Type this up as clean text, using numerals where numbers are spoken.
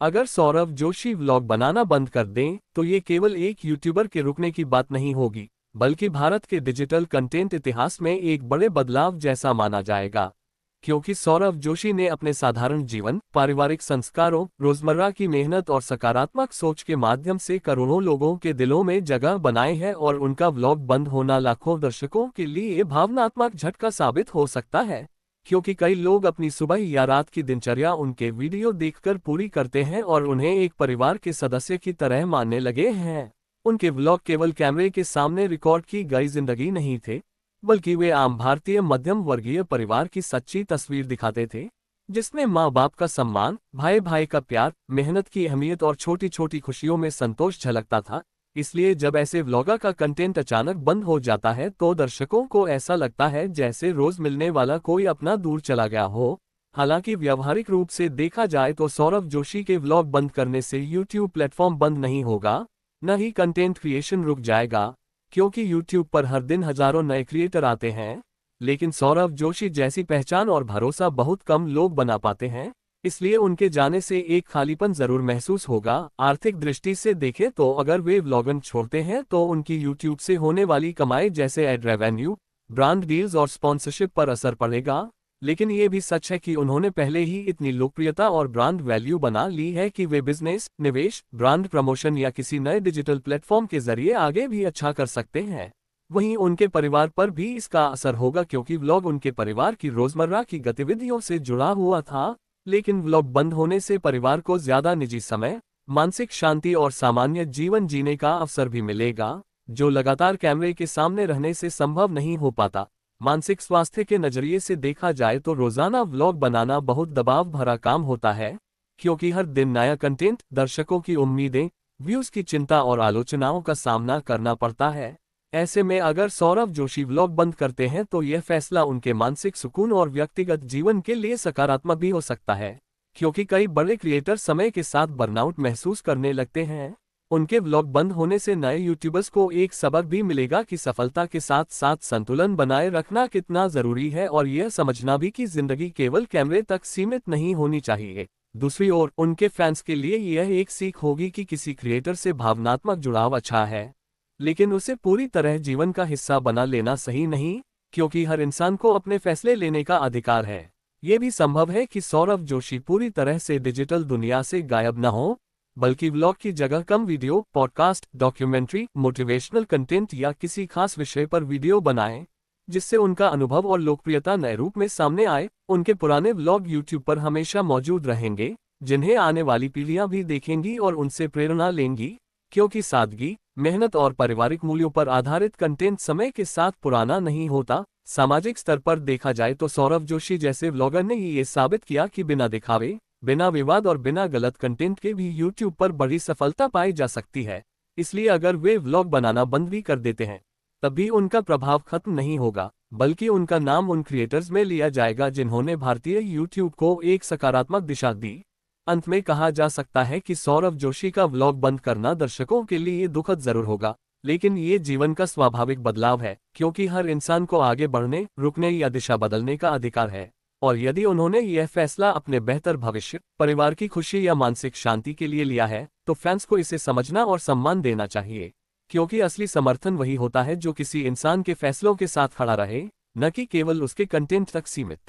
अगर सौरव जोशी व्लॉग बनाना बंद कर दें तो ये केवल एक यूट्यूबर के रुकने की बात नहीं होगी, बल्कि भारत के डिजिटल कंटेंट इतिहास में एक बड़े बदलाव जैसा माना जाएगा। क्योंकि सौरव जोशी ने अपने साधारण जीवन, पारिवारिक संस्कारों, रोजमर्रा की मेहनत और सकारात्मक सोच के माध्यम से करोड़ों लोगों के दिलों में जगह बनाए है और उनका व्लॉग बंद होना लाखों दर्शकों के लिए भावनात्मक झटका साबित हो सकता है। क्योंकि कई लोग अपनी सुबह या रात की दिनचर्या उनके वीडियो देखकर पूरी करते हैं और उन्हें एक परिवार के सदस्य की तरह मानने लगे हैं। उनके व्लॉग केवल कैमरे के सामने रिकॉर्ड की गई जिंदगी नहीं थे, बल्कि वे आम भारतीय मध्यम वर्गीय परिवार की सच्ची तस्वीर दिखाते थे, जिसमें माँ बाप का सम्मान, भाई भाई का प्यार, मेहनत की अहमियत और छोटी छोटी खुशियों में संतोष झलकता था। इसलिए जब ऐसे व्लॉगर का कंटेंट अचानक बंद हो जाता है तो दर्शकों को ऐसा लगता है जैसे रोज मिलने वाला कोई अपना दूर चला गया हो। हालांकि व्यावहारिक रूप से देखा जाए तो सौरव जोशी के व्लॉग बंद करने से यूट्यूब प्लेटफॉर्म बंद नहीं होगा, न ही कंटेंट क्रिएशन रुक जाएगा। क्योंकि यूट्यूब पर हर दिन हजारों नए क्रिएटर आते हैं, लेकिन सौरव जोशी जैसी पहचान और भरोसा बहुत कम लोग बना पाते हैं। इसलिए उनके जाने से एक खालीपन जरूर महसूस होगा। आर्थिक दृष्टि से देखें तो अगर वे व्लॉगिंग छोड़ते हैं तो उनकी यूट्यूब से होने वाली कमाई जैसे एड रेवेन्यू, ब्रांड डील्स और स्पॉन्सरशिप पर असर पड़ेगा। लेकिन ये भी सच है कि उन्होंने पहले ही इतनी लोकप्रियता और ब्रांड वैल्यू बना ली है कि वे बिजनेस, निवेश, ब्रांड प्रमोशन या किसी नए डिजिटल प्लेटफॉर्म के जरिए आगे भी अच्छा कर सकते हैं। वहीं उनके परिवार पर भी इसका असर होगा, क्योंकि व्लॉग उनके परिवार की रोजमर्रा की गतिविधियों से जुड़ा हुआ था। लेकिन व्लॉग बंद होने से परिवार को ज्यादा निजी समय, मानसिक शांति और सामान्य जीवन जीने का अवसर भी मिलेगा, जो लगातार कैमरे के सामने रहने से संभव नहीं हो पाता। मानसिक स्वास्थ्य के नजरिए से देखा जाए तो रोजाना व्लॉग बनाना बहुत दबाव भरा काम होता है, क्योंकि हर दिन नया कंटेंट, दर्शकों की उम्मीदें, व्यूज की चिंता और आलोचनाओं का सामना करना पड़ता है। ऐसे में अगर सौरव जोशी व्लॉग बंद करते हैं तो यह फैसला उनके मानसिक सुकून और व्यक्तिगत जीवन के लिए सकारात्मक भी हो सकता है, क्योंकि कई बड़े क्रिएटर समय के साथ बर्नआउट महसूस करने लगते हैं। उनके व्लॉग बंद होने से नए यूट्यूबर्स को एक सबक भी मिलेगा कि सफलता के साथ साथ संतुलन बनाए रखना कितना जरूरी है, और यह समझना भी कि जिंदगी केवल कैमरे तक सीमित नहीं होनी चाहिए। दूसरी ओर उनके फैंस के लिए यह एक सीख होगी कि किसी क्रिएटर से भावनात्मक जुड़ाव अच्छा है, लेकिन उसे पूरी तरह जीवन का हिस्सा बना लेना सही नहीं, क्योंकि हर इंसान को अपने फैसले लेने का अधिकार है। ये भी संभव है कि सौरव जोशी पूरी तरह से डिजिटल दुनिया से गायब न हो, बल्कि व्लॉग की जगह कम video, podcast, documentary, motivational content या किसी खास विषय पर वीडियो बनाएं, जिससे उनका अनुभव और लोकप्रियता नए रूप में सामने आए। उनके पुराने व्लॉग यूट्यूब पर हमेशा मौजूद रहेंगे, जिन्हें आने वाली पीढ़ियां भी देखेंगी और उनसे प्रेरणा लेंगी, क्योंकि सादगी, मेहनत और पारिवारिक मूल्यों पर आधारित कंटेंट समय के साथ पुराना नहीं होता। सामाजिक स्तर पर देखा जाए तो सौरव जोशी जैसे व्लॉगर ने ये साबित किया कि बिना दिखावे, बिना विवाद और बिना गलत कंटेंट के भी यूट्यूब पर बड़ी सफलता पाई जा सकती है। इसलिए अगर वे व्लॉग बनाना बंद भी कर देते हैं, तब भी उनका प्रभाव खत्म नहीं होगा, बल्कि उनका नाम उन क्रिएटर्स में लिया जाएगा जिन्होंने भारतीय यूट्यूब को एक सकारात्मक दिशा दी। अंत में कहा जा सकता है कि सौरव जोशी का व्लॉग बंद करना दर्शकों के लिए दुखद जरूर होगा, लेकिन ये जीवन का स्वाभाविक बदलाव है, क्योंकि हर इंसान को आगे बढ़ने, रुकने या दिशा बदलने का अधिकार है। और यदि उन्होंने यह फैसला अपने बेहतर भविष्य, परिवार की खुशी या मानसिक शांति के लिए लिया है, तो फैंस को इसे समझना और सम्मान देना चाहिए, क्योंकि असली समर्थन वही होता है जो किसी इंसान के फैसलों के साथ खड़ा रहे, न कि केवल उसके कंटेंट तक सीमित।